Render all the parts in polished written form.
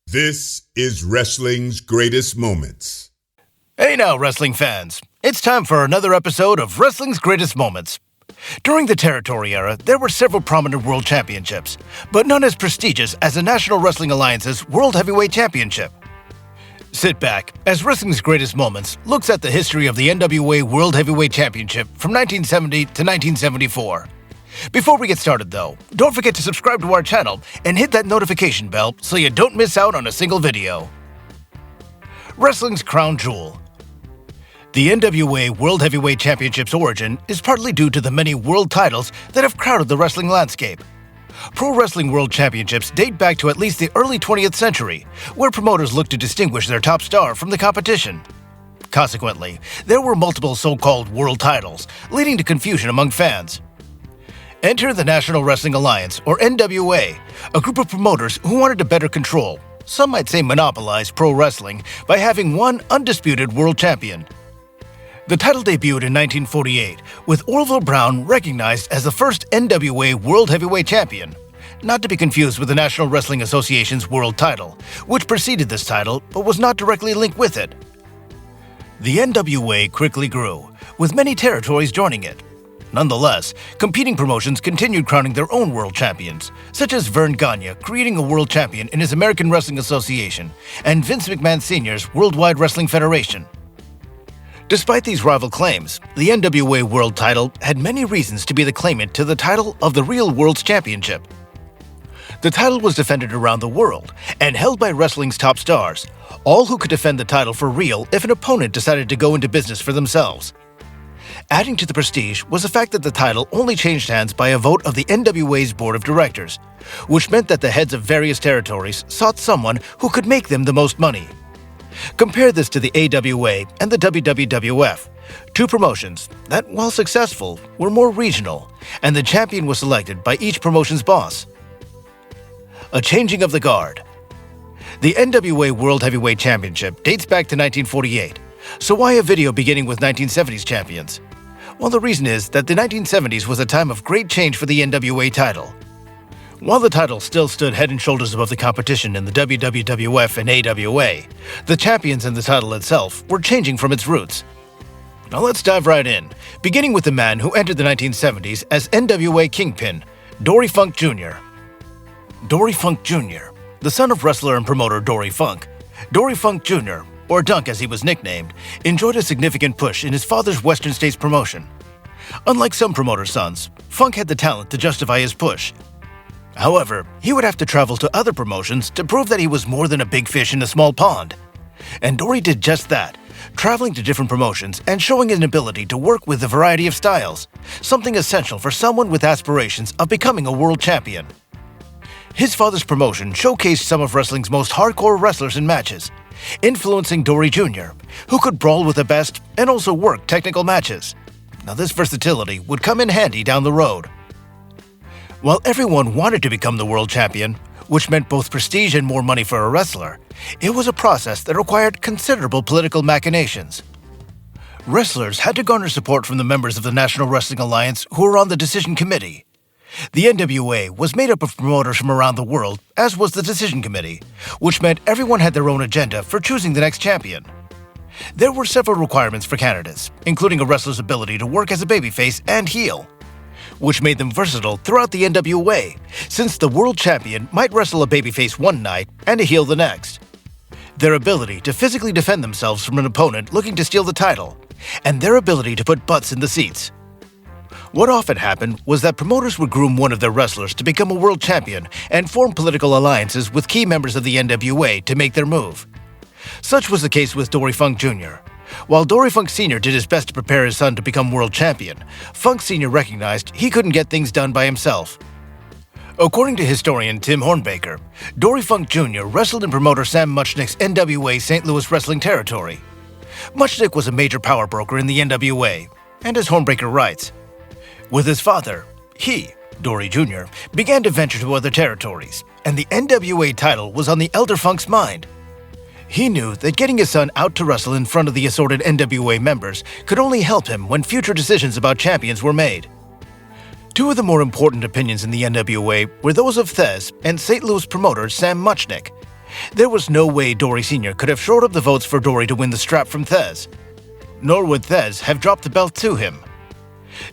This is wrestling's greatest moments. Hey now, wrestling fans. It's time for another episode of Wrestling's Greatest Moments. During the Territory era, there were several prominent world championships, but none as prestigious as the National Wrestling Alliance's World Heavyweight Championship. Sit back as Wrestling's Greatest Moments looks at the history of the NWA World Heavyweight Championship from 1970 to 1974. Before we get started though, don't forget to subscribe to our channel and hit that notification bell so you don't miss out on a single video. Wrestling's crown jewel. The NWA World Heavyweight Championship's origin is partly due to the many world titles that have crowded the wrestling landscape. Pro Wrestling World Championships date back to at least the early 20th century, where promoters looked to distinguish their top star from the competition. Consequently, there were multiple so-called world titles, leading to confusion among fans. Enter the National Wrestling Alliance, or NWA, a group of promoters who wanted to better control, some might say monopolize, pro wrestling by having one undisputed world champion. The title debuted in 1948, with Orville Brown recognized as the first NWA World Heavyweight Champion, not to be confused with the National Wrestling Association's world title, which preceded this title but was not directly linked with it. The NWA quickly grew, with many territories joining it. Nonetheless, competing promotions continued crowning their own world champions, such as Verne Gagne creating a world champion in his American Wrestling Association and Vince McMahon Sr.'s Worldwide Wrestling Federation. Despite these rival claims, the NWA World title had many reasons to be the claimant to the title of the real World's Championship. The title was defended around the world and held by wrestling's top stars, all who could defend the title for real if an opponent decided to go into business for themselves. Adding to the prestige was the fact that the title only changed hands by a vote of the NWA's board of directors, which meant that the heads of various territories sought someone who could make them the most money. Compare this to the AWA and the WWF, two promotions that, while successful, were more regional, and the champion was selected by each promotion's boss. A changing of the guard. The NWA World Heavyweight Championship dates back to 1948, so why a video beginning with 1970s champions? Well, the reason is that the 1970s was a time of great change for the NWA title. While the title still stood head and shoulders above the competition in the WWF and AWA, the champions and the title itself were changing from its roots. Now let's dive right in, beginning with the man who entered the 1970s as NWA Kingpin, Dory Funk Jr. Dory Funk Jr., the son of wrestler and promoter Dory Funk, Dory Funk Jr., or Dunk as he was nicknamed, enjoyed a significant push in his father's Western States promotion. Unlike some promoters' sons, Funk had the talent to justify his push. However, he would have to travel to other promotions to prove that he was more than a big fish in a small pond. And Dory did just that, traveling to different promotions and showing an ability to work with a variety of styles, something essential for someone with aspirations of becoming a world champion. His father's promotion showcased some of wrestling's most hardcore wrestlers in matches, influencing Dory Jr., who could brawl with the best and also work technical matches. Now this versatility would come in handy down the road. While everyone wanted to become the world champion, which meant both prestige and more money for a wrestler, it was a process that required considerable political machinations. Wrestlers had to garner support from the members of the National Wrestling Alliance who were on the decision committee. The NWA was made up of promoters from around the world, as was the decision committee, which meant everyone had their own agenda for choosing the next champion. There were several requirements for candidates, including a wrestler's ability to work as a babyface and heel, which made them versatile throughout the NWA, since the world champion might wrestle a babyface one night and a heel the next. Their ability to physically defend themselves from an opponent looking to steal the title, and their ability to put butts in the seats. What often happened was that promoters would groom one of their wrestlers to become a world champion and form political alliances with key members of the NWA to make their move. Such was the case with Dory Funk Jr. While Dory Funk Sr. did his best to prepare his son to become world champion, Funk Sr. recognized he couldn't get things done by himself. According to historian Tim Hornbaker, Dory Funk Jr. wrestled in promoter Sam Muchnick's NWA St. Louis wrestling territory. Muchnick was a major power broker in the NWA, and as Hornbaker writes, with his father, he, Dory Jr., began to venture to other territories, and the NWA title was on the elder Funk's mind. He knew that getting his son out to wrestle in front of the assorted NWA members could only help him when future decisions about champions were made. Two of the more important opinions in the NWA were those of Thez and St. Louis promoter Sam Muchnick, There was no way Dory Sr. could have shored up the votes for Dory to win the strap from Thez. Nor would Thez have dropped the belt to him.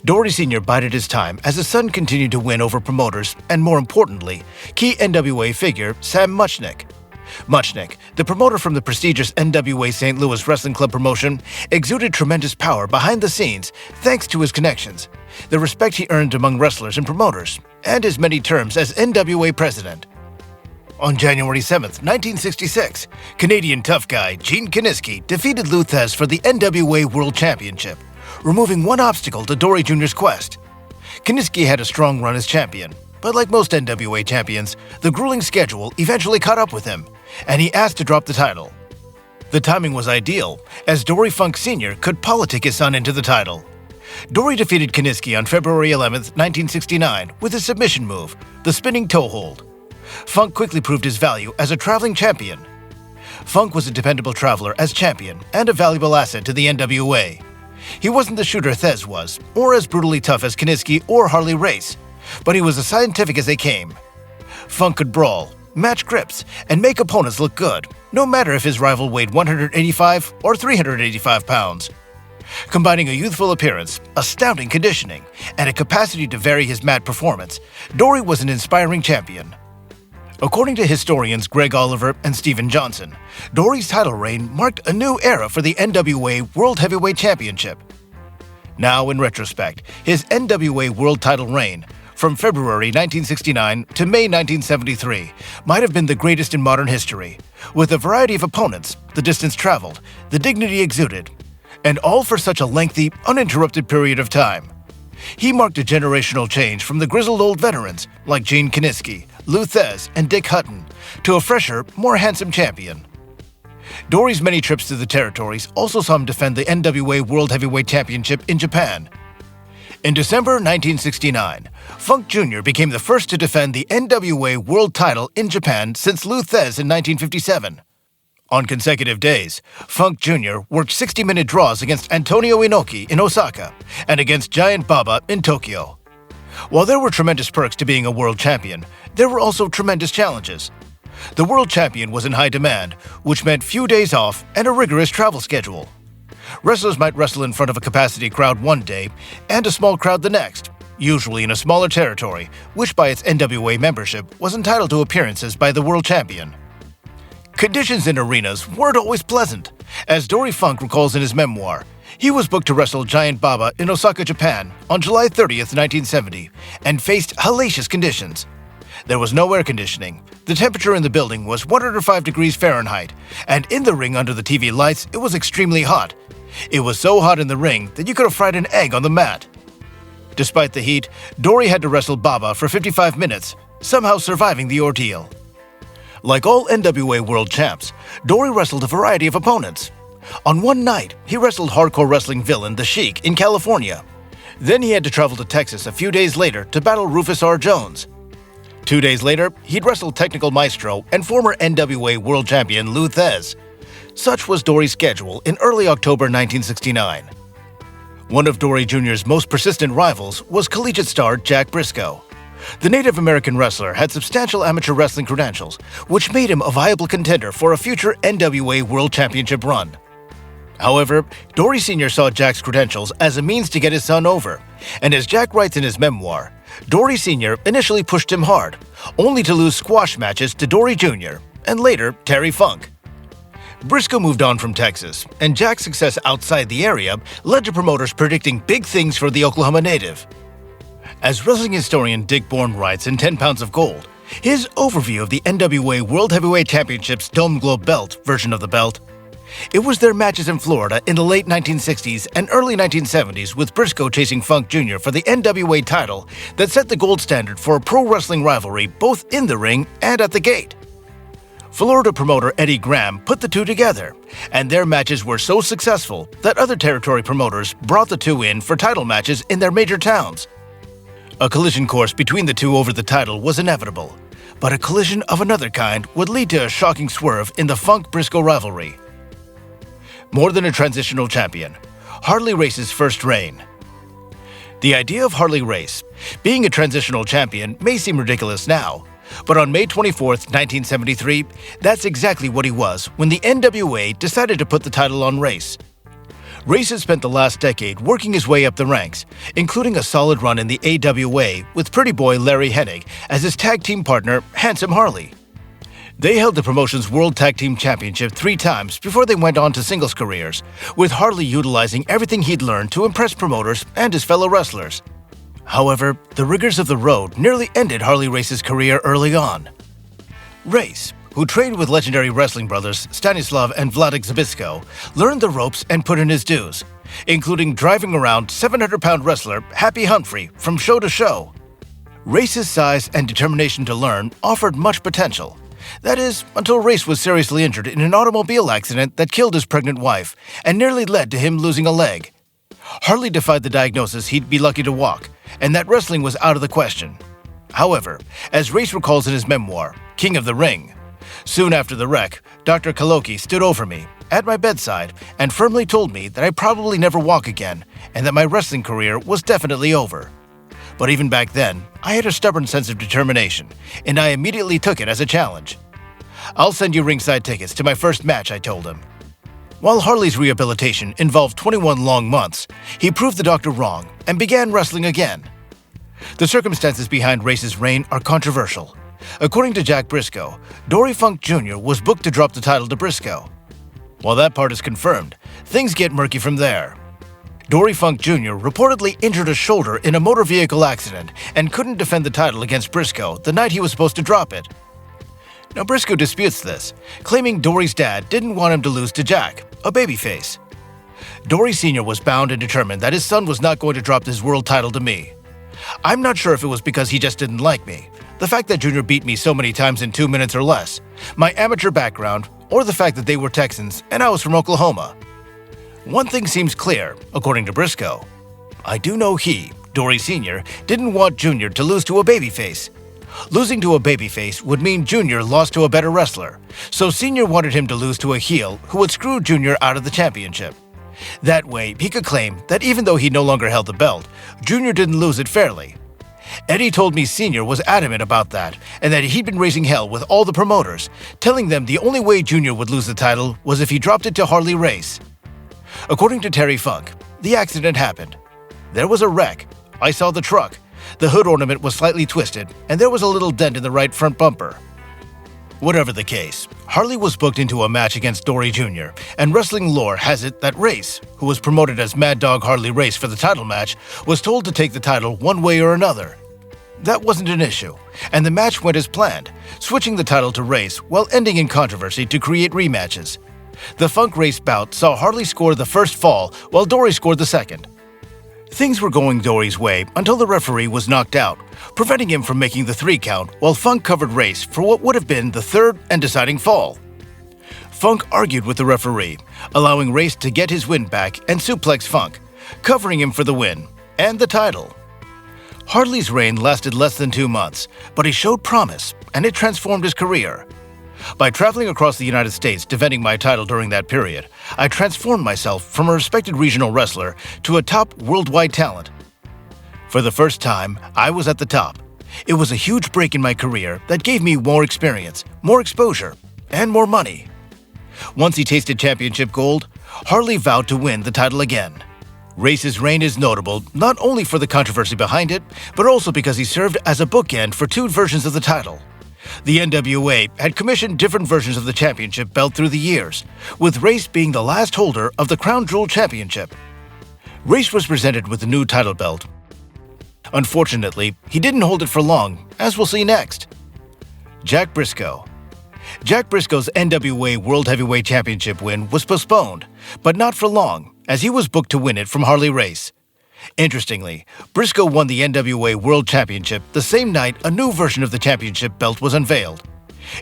Dory Sr. bided his time as his son continued to win over promoters and, more importantly, key NWA figure Sam Muchnick. Muchnick, the promoter from the prestigious NWA St. Louis Wrestling Club promotion, exuded tremendous power behind the scenes thanks to his connections, the respect he earned among wrestlers and promoters, and his many terms as NWA president. On January 7, 1966, Canadian tough guy Gene Kiniski defeated Lou Thesz for the NWA World Championship, removing one obstacle to Dory Jr.'s quest. Kiniski had a strong run as champion, but like most NWA champions, the grueling schedule eventually caught up with him, and he asked to drop the title. The timing was ideal, as Dory Funk Jr. could politic his son into the title. Dory defeated Kiniski on February 11, 1969, with a submission move, the spinning toe hold. Funk quickly proved his value as a traveling champion. Funk was a dependable traveler as champion and a valuable asset to the NWA. He wasn't the shooter Thez was, or as brutally tough as Kiniski or Harley Race, but he was as scientific as they came. Funk could brawl, match grips, and make opponents look good, no matter if his rival weighed 185 or 385 pounds. Combining a youthful appearance, astounding conditioning, and a capacity to vary his mat performance, Dory was an inspiring champion. According to historians Greg Oliver and Steven Johnson, Dory's title reign marked a new era for the NWA World Heavyweight Championship. Now, in retrospect, his NWA World title reign, from February 1969 to May 1973, might have been the greatest in modern history, with a variety of opponents, the distance traveled, the dignity exuded, and all for such a lengthy, uninterrupted period of time. He marked a generational change from the grizzled old veterans like Gene Kiniski, Lou Thesz, and Dick Hutton to a fresher, more handsome champion. Dory's many trips to the territories also saw him defend the NWA World Heavyweight Championship in Japan. In December 1969, Funk Jr. became the first to defend the NWA World title in Japan since Lou Thesz in 1957. On consecutive days, Funk Jr. worked 60-minute draws against Antonio Inoki in Osaka and against Giant Baba in Tokyo. While there were tremendous perks to being a world champion, there were also tremendous challenges. The world champion was in high demand, which meant few days off and a rigorous travel schedule. Wrestlers might wrestle in front of a capacity crowd one day and a small crowd the next, usually in a smaller territory, which by its NWA membership was entitled to appearances by the world champion. Conditions in arenas weren't always pleasant. As Dory Funk recalls in his memoir, he was booked to wrestle Giant Baba in Osaka, Japan on July 30th, 1970, and faced hellacious conditions. There was no air conditioning, the temperature in the building was 105 degrees Fahrenheit, and in the ring under the TV lights it was extremely hot. It was so hot in the ring that you could have fried an egg on the mat. Despite the heat, Dory had to wrestle Baba for 55 minutes, somehow surviving the ordeal. Like all NWA World Champs, Dory wrestled a variety of opponents. On one night, he wrestled hardcore wrestling villain The Sheik in California. Then he had to travel to Texas a few days later to battle Rufus R. Jones. 2 days later, he'd wrestled Technical Maestro and former NWA World Champion Lou Thesz. Such was Dory's schedule in early October 1969. One of Dory Jr.'s most persistent rivals was Collegiate star Jack Brisco. The Native American wrestler had substantial amateur wrestling credentials, which made him a viable contender for a future NWA World Championship run. However, Dory Sr. saw Jack's credentials as a means to get his son over, and as Jack writes in his memoir, Dory Sr. initially pushed him hard, only to lose squash matches to Dory Jr., and later Terry Funk. Brisco moved on from Texas, and Jack's success outside the area led to promoters predicting big things for the Oklahoma native. As wrestling historian Dick Bourne writes in 10 Pounds of Gold, his overview of the NWA World Heavyweight Championship's Dome Globe Belt version of the belt, it was their matches in Florida in the late 1960s and early 1970s with Brisco chasing Funk Jr. for the NWA title that set the gold standard for a pro wrestling rivalry both in the ring and at the gate. Florida promoter Eddie Graham put the two together, and their matches were so successful that other territory promoters brought the two in for title matches in their major towns. A collision course between the two over the title was inevitable, but a collision of another kind would lead to a shocking swerve in the Funk-Brisco rivalry. More than a transitional champion, Harley Race's first reign. The idea of Harley Race being a transitional champion may seem ridiculous now, But on May 24th, 1973, that's exactly what he was when the NWA decided to put the title on Race. Race has spent the last decade working his way up the ranks, including a solid run in the AWA with Pretty Boy Larry Hennig as his tag team partner, Handsome Harley. They held the promotion's World Tag Team Championship 3 times before they went on to singles careers, with Harley utilizing everything he'd learned to impress promoters and his fellow wrestlers. However, the rigors of the road nearly ended Harley Race's career early on. Race, who trained with legendary wrestling brothers Stanislav and Vladek Zabisco, learned the ropes and put in his dues, including driving around 700-pound wrestler Happy Humphrey from show to show. Race's size and determination to learn offered much potential. That is, until Race was seriously injured in an automobile accident that killed his pregnant wife and nearly led to him losing a leg. Harley defied the diagnosis he'd be lucky to walk, and that wrestling was out of the question. However, as Race recalls in his memoir, King of the Ring, soon after the wreck, Dr. Collegiate stood over me, at my bedside, and firmly told me that I'd probably never walk again, and that my wrestling career was definitely over. But even back then, I had a stubborn sense of determination, and I immediately took it as a challenge. "I'll send you ringside tickets to my first match," I told him. While Harley's rehabilitation involved 21 long months, he proved the doctor wrong and began wrestling again. The circumstances behind Race's reign are controversial. According to Jack Brisco, Dory Funk Jr. was booked to drop the title to Brisco. While that part is confirmed, things get murky from there. Dory Funk Jr. reportedly injured a shoulder in a motor vehicle accident and couldn't defend the title against Brisco the night he was supposed to drop it. Now, Brisco disputes this, claiming Dory's dad didn't want him to lose to Jack, a babyface. Dory Sr. was bound and determined that his son was not going to drop his world title to me. I'm not sure if it was because he just didn't like me, the fact that Junior beat me so many times in 2 minutes or less, my amateur background, or the fact that they were Texans and I was from Oklahoma. One thing seems clear, according to Brisco. I do know he, Dory Sr., didn't want Junior to lose to a babyface. Losing to a babyface would mean Junior lost to a better wrestler, so Sr. wanted him to lose to a heel who would screw Junior out of the championship. That way, he could claim that even though he no longer held the belt, Junior didn't lose it fairly. Eddie told me Sr. was adamant about that, and that he'd been raising hell with all the promoters, telling them the only way Junior would lose the title was if he dropped it to Harley Race. According to Terry Funk, the accident happened. There was a wreck. I saw the truck. The hood ornament was slightly twisted, and there was a little dent in the right front bumper. Whatever the case, Harley was booked into a match against Dory Jr., and wrestling lore has it that Race, who was promoted as Mad Dog Harley Race for the title match, was told to take the title one way or another. That wasn't an issue, and the match went as planned, switching the title to Race while ending in controversy to create rematches. The Funk Race bout saw Harley score the first fall while Dory scored the second. Things were going Dory's way until the referee was knocked out, preventing him from making the 3 count while Funk covered Race for what would have been the third and deciding fall. Funk argued with the referee, allowing Race to get his win back and suplex Funk, covering him for the win and the title. Harley's reign lasted less than 2 months, but he showed promise, and it transformed his career. By traveling across the United States defending my title during that period, I transformed myself from a respected regional wrestler to a top worldwide talent. For the first time, I was at the top. It was a huge break in my career that gave me more experience, more exposure, and more money. Once he tasted championship gold, Harley vowed to win the title again. Race's reign is notable not only for the controversy behind it, but also because he served as a bookend for 2 versions of the title. The NWA had commissioned different versions of the championship belt through the years, with Race being the last holder of the Crown Jewel Championship. Race was presented with the new title belt. Unfortunately, he didn't hold it for long, as we'll see next. Jack Brisco. Jack Brisco's NWA World Heavyweight Championship win was postponed, but not for long, as he was booked to win it from Harley Race. Interestingly, Brisco won the NWA World Championship the same night a new version of the championship belt was unveiled.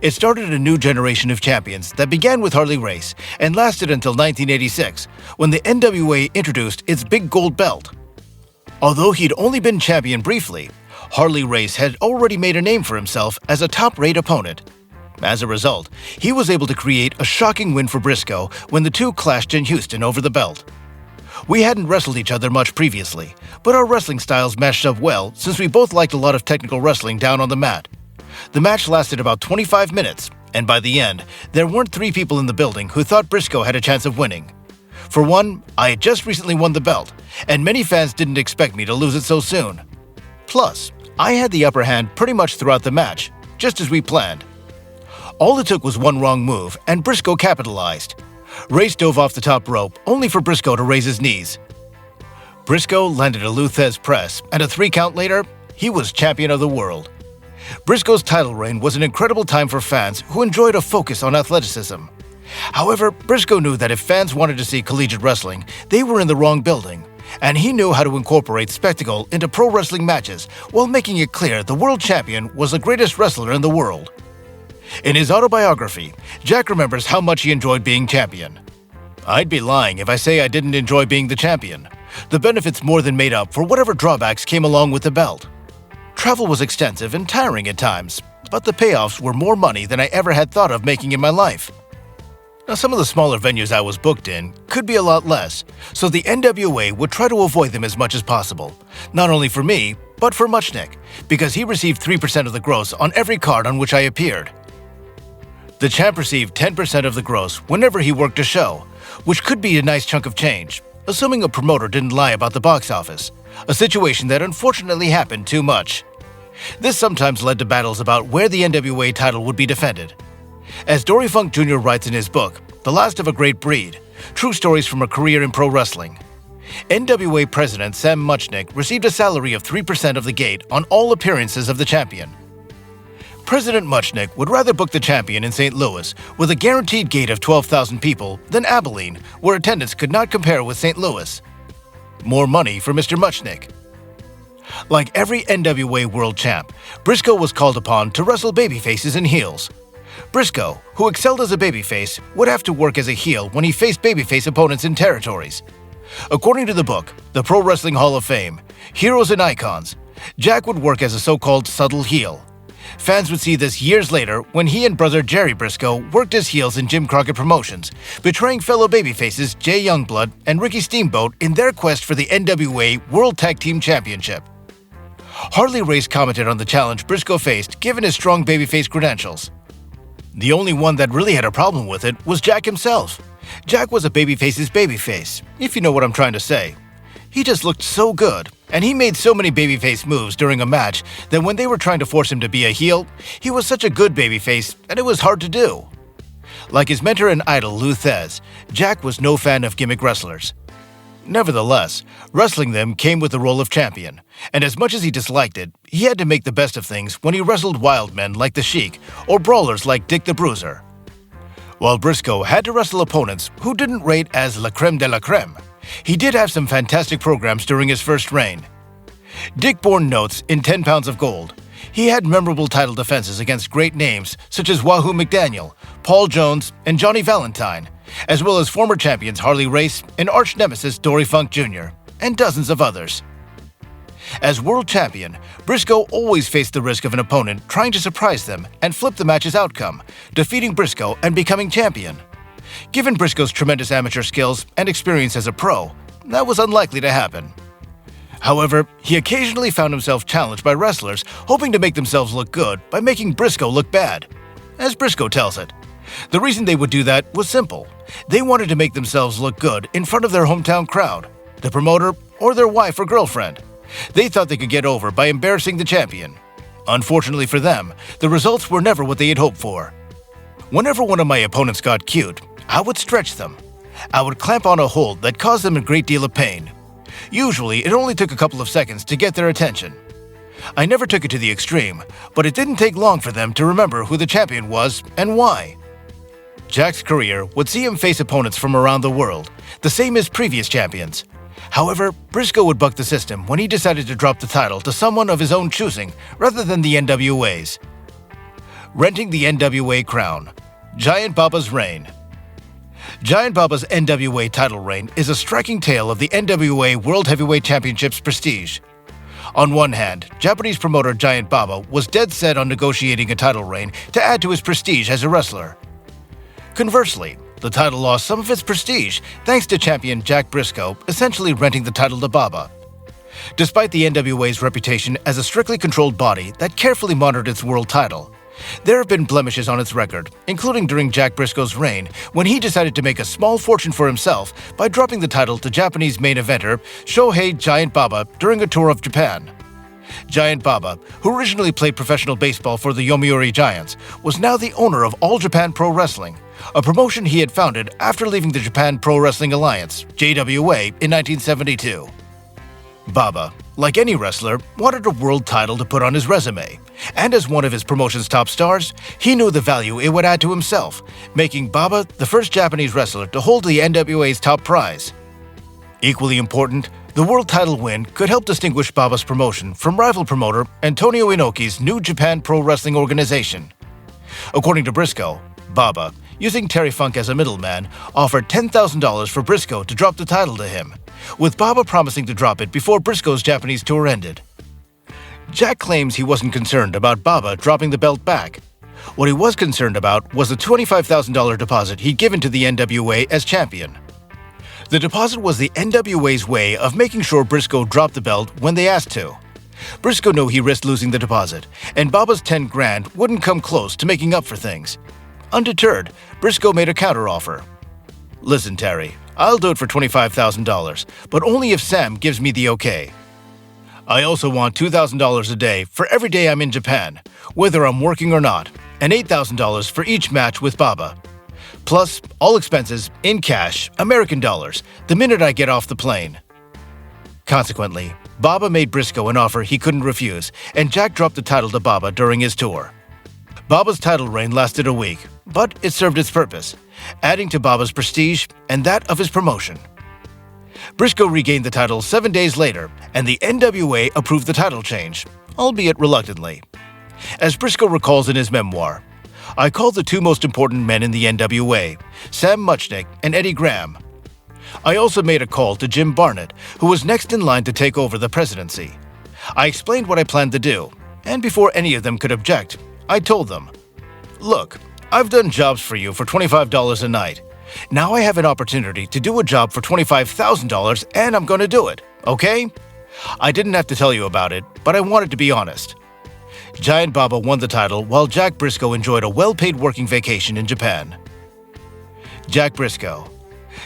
It started a new generation of champions that began with Harley Race and lasted until 1986, when the NWA introduced its big gold belt. Although he'd only been champion briefly, Harley Race had already made a name for himself as a top-rate opponent. As a result, he was able to create a shocking win for Brisco when the two clashed in Houston over the belt. We hadn't wrestled each other much previously, but our wrestling styles matched up well since we both liked a lot of technical wrestling down on the mat. The match lasted about 25 minutes, and by the end, there weren't 3 people in the building who thought Brisco had a chance of winning. For one, I had just recently won the belt, and many fans didn't expect me to lose it so soon. Plus, I had the upper hand pretty much throughout the match, just as we planned. All it took was one wrong move, and Brisco capitalized. Race dove off the top rope, only for Brisco to raise his knees. Brisco landed a Luthez press, and a 3 count later, he was champion of the world. Brisco's title reign was an incredible time for fans who enjoyed a focus on athleticism. However, Brisco knew that if fans wanted to see collegiate wrestling, they were in the wrong building, and he knew how to incorporate spectacle into pro wrestling matches while making it clear the world champion was the greatest wrestler in the world. In his autobiography, Jack remembers how much he enjoyed being champion. "I'd be lying if I say I didn't enjoy being the champion. The benefits more than made up for whatever drawbacks came along with the belt. Travel was extensive and tiring at times, but the payoffs were more money than I ever had thought of making in my life." Now, some of the smaller venues I was booked in could be a lot less, so the NWA would try to avoid them as much as possible, not only for me, but for Muchnick, because he received 3% of the gross on every card on which I appeared. The champ received 10% of the gross whenever he worked a show, which could be a nice chunk of change, assuming a promoter didn't lie about the box office, a situation that unfortunately happened too much. This sometimes led to battles about where the NWA title would be defended. As Dory Funk Jr. writes in his book, The Last of a Great Breed, True Stories from a Career in Pro Wrestling, NWA President Sam Muchnick received a salary of 3% of the gate on all appearances of the champion. President Muchnick would rather book the champion in St. Louis with a guaranteed gate of 12,000 people than Abilene, where attendance could not compare with St. Louis. More money for Mr. Muchnick. Like every NWA world champ, Brisco was called upon to wrestle babyfaces and heels. Brisco, who excelled as a babyface, would have to work as a heel when he faced babyface opponents in territories. According to the book, The Pro Wrestling Hall of Fame, Heroes and Icons, Jack would work as a so-called subtle heel. Fans would see this years later when he and brother Jerry Brisco worked as heels in Jim Crockett Promotions, betraying fellow babyfaces Jay Youngblood and Ricky Steamboat in their quest for the NWA World Tag Team Championship. Harley Race commented on the challenge Brisco faced given his strong babyface credentials. The only one that really had a problem with it was Jack himself. Jack was a babyface's babyface, if you know what I'm trying to say. He just looked so good, and he made so many babyface moves during a match that when they were trying to force him to be a heel, he was such a good babyface that it was hard to do. Like his mentor and idol Lou Thez, Jack was no fan of gimmick wrestlers. Nevertheless, wrestling them came with the role of champion, and as much as he disliked it, he had to make the best of things when he wrestled wild men like the Sheik or brawlers like Dick the Bruiser. While Brisco had to wrestle opponents who didn't rate as la creme de la creme, he did have some fantastic programs during his first reign. Dick Bourne notes in 10 Pounds of Gold, he had memorable title defenses against great names such as Wahoo McDaniel, Paul Jones, and Johnny Valentine, as well as former champions Harley Race and arch nemesis Dory Funk Jr., and dozens of others. As world champion, Brisco always faced the risk of an opponent trying to surprise them and flip the match's outcome, defeating Brisco and becoming champion. Given Brisco's tremendous amateur skills and experience as a pro, that was unlikely to happen. However, he occasionally found himself challenged by wrestlers hoping to make themselves look good by making Brisco look bad. As Brisco tells it, the reason they would do that was simple. They wanted to make themselves look good in front of their hometown crowd, the promoter, or their wife or girlfriend. They thought they could get over by embarrassing the champion. Unfortunately for them, the results were never what they had hoped for. Whenever one of my opponents got cute, I would stretch them. I would clamp on a hold that caused them a great deal of pain. Usually, it only took a couple of seconds to get their attention. I never took it to the extreme, but it didn't take long for them to remember who the champion was and why. Jack's career would see him face opponents from around the world, the same as previous champions. However, Brisco would buck the system when he decided to drop the title to someone of his own choosing rather than the NWA's. Renting the NWA crown. Giant Baba's reign. Giant Baba's NWA title reign is a striking tale of the NWA World Heavyweight Championship's prestige. On one hand, Japanese promoter Giant Baba was dead set on negotiating a title reign to add to his prestige as a wrestler. Conversely, the title lost some of its prestige thanks to champion Jack Brisco essentially renting the title to Baba. Despite the NWA's reputation as a strictly controlled body that carefully monitored its world title, there have been blemishes on its record, including during Jack Brisco's reign when he decided to make a small fortune for himself by dropping the title to Japanese main eventer Shohei Giant Baba during a tour of Japan. Giant Baba, who originally played professional baseball for the Yomiuri Giants, was now the owner of All Japan Pro Wrestling, a promotion he had founded after leaving the Japan Pro Wrestling Alliance, JWA, in 1972. Baba, like any wrestler, wanted a world title to put on his resume, and as one of his promotion's top stars, he knew the value it would add to himself, making Baba the first Japanese wrestler to hold the NWA's top prize. Equally important, the world title win could help distinguish Baba's promotion from rival promoter Antonio Inoki's New Japan Pro Wrestling organization. According to Brisco, Baba, using Terry Funk as a middleman, offered $10,000 for Brisco to drop the title to him, with Baba promising to drop it before Brisco's Japanese tour ended. Jack claims he wasn't concerned about Baba dropping the belt back. What he was concerned about was the $25,000 deposit he'd given to the NWA as champion. The deposit was the NWA's way of making sure Brisco dropped the belt when they asked to. Brisco knew he risked losing the deposit, and Baba's $10,000 wouldn't come close to making up for things. Undeterred, Brisco made a counteroffer. "Listen, Terry, I'll do it for $25,000, but only if Sam gives me the okay. I also want $2,000 a day for every day I'm in Japan, whether I'm working or not, and $8,000 for each match with Baba. Plus, all expenses, in cash, American dollars, the minute I get off the plane." Consequently, Baba made Brisco an offer he couldn't refuse, and Jack dropped the title to Baba during his tour. Baba's title reign lasted a week, but it served its purpose, adding to Baba's prestige and that of his promotion. Brisco regained the title 7 days later, and the NWA approved the title change, albeit reluctantly. As Brisco recalls in his memoir, "I called the two most important men in the NWA, Sam Muchnick and Eddie Graham. I also made a call to Jim Barnett, who was next in line to take over the presidency. I explained what I planned to do, and before any of them could object, I told them, 'Look, I've done jobs for you for $25 a night. Now I have an opportunity to do a job for $25,000 and I'm going to do it, okay?' I didn't have to tell you about it, but I wanted to be honest." Giant Baba won the title while Jack Brisco enjoyed a well-paid working vacation in Japan. Jack Brisco.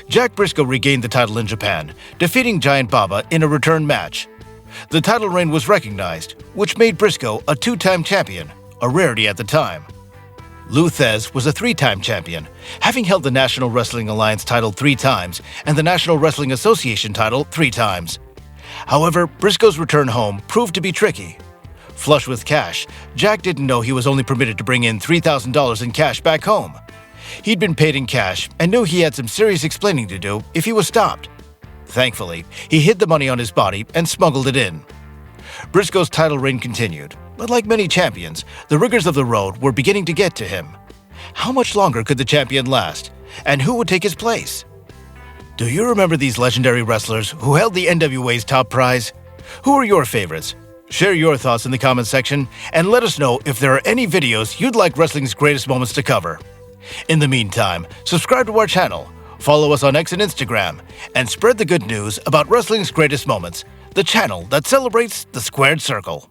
Jack Brisco regained the title in Japan, defeating Giant Baba in a return match. The title reign was recognized, which made Brisco a two-time champion, a rarity at the time. Lou Thez was a three-time champion, having held the National Wrestling Alliance title 3 times and the National Wrestling Association title 3 times. However, Brisco's return home proved to be tricky. Flush with cash, Jack didn't know he was only permitted to bring in $3,000 in cash back home. He'd been paid in cash and knew he had some serious explaining to do if he was stopped. Thankfully, he hid the money on his body and smuggled it in. Brisco's title reign continued, but like many champions, the rigors of the road were beginning to get to him. How much longer could the champion last, and who would take his place? Do you remember these legendary wrestlers who held the NWA's top prize? Who are your favorites? Share your thoughts in the comments section, and let us know if there are any videos you'd like wrestling's greatest moments to cover. In the meantime, subscribe to our channel, follow us on X and Instagram, and spread the good news about wrestling's greatest moments, the channel that celebrates the squared circle.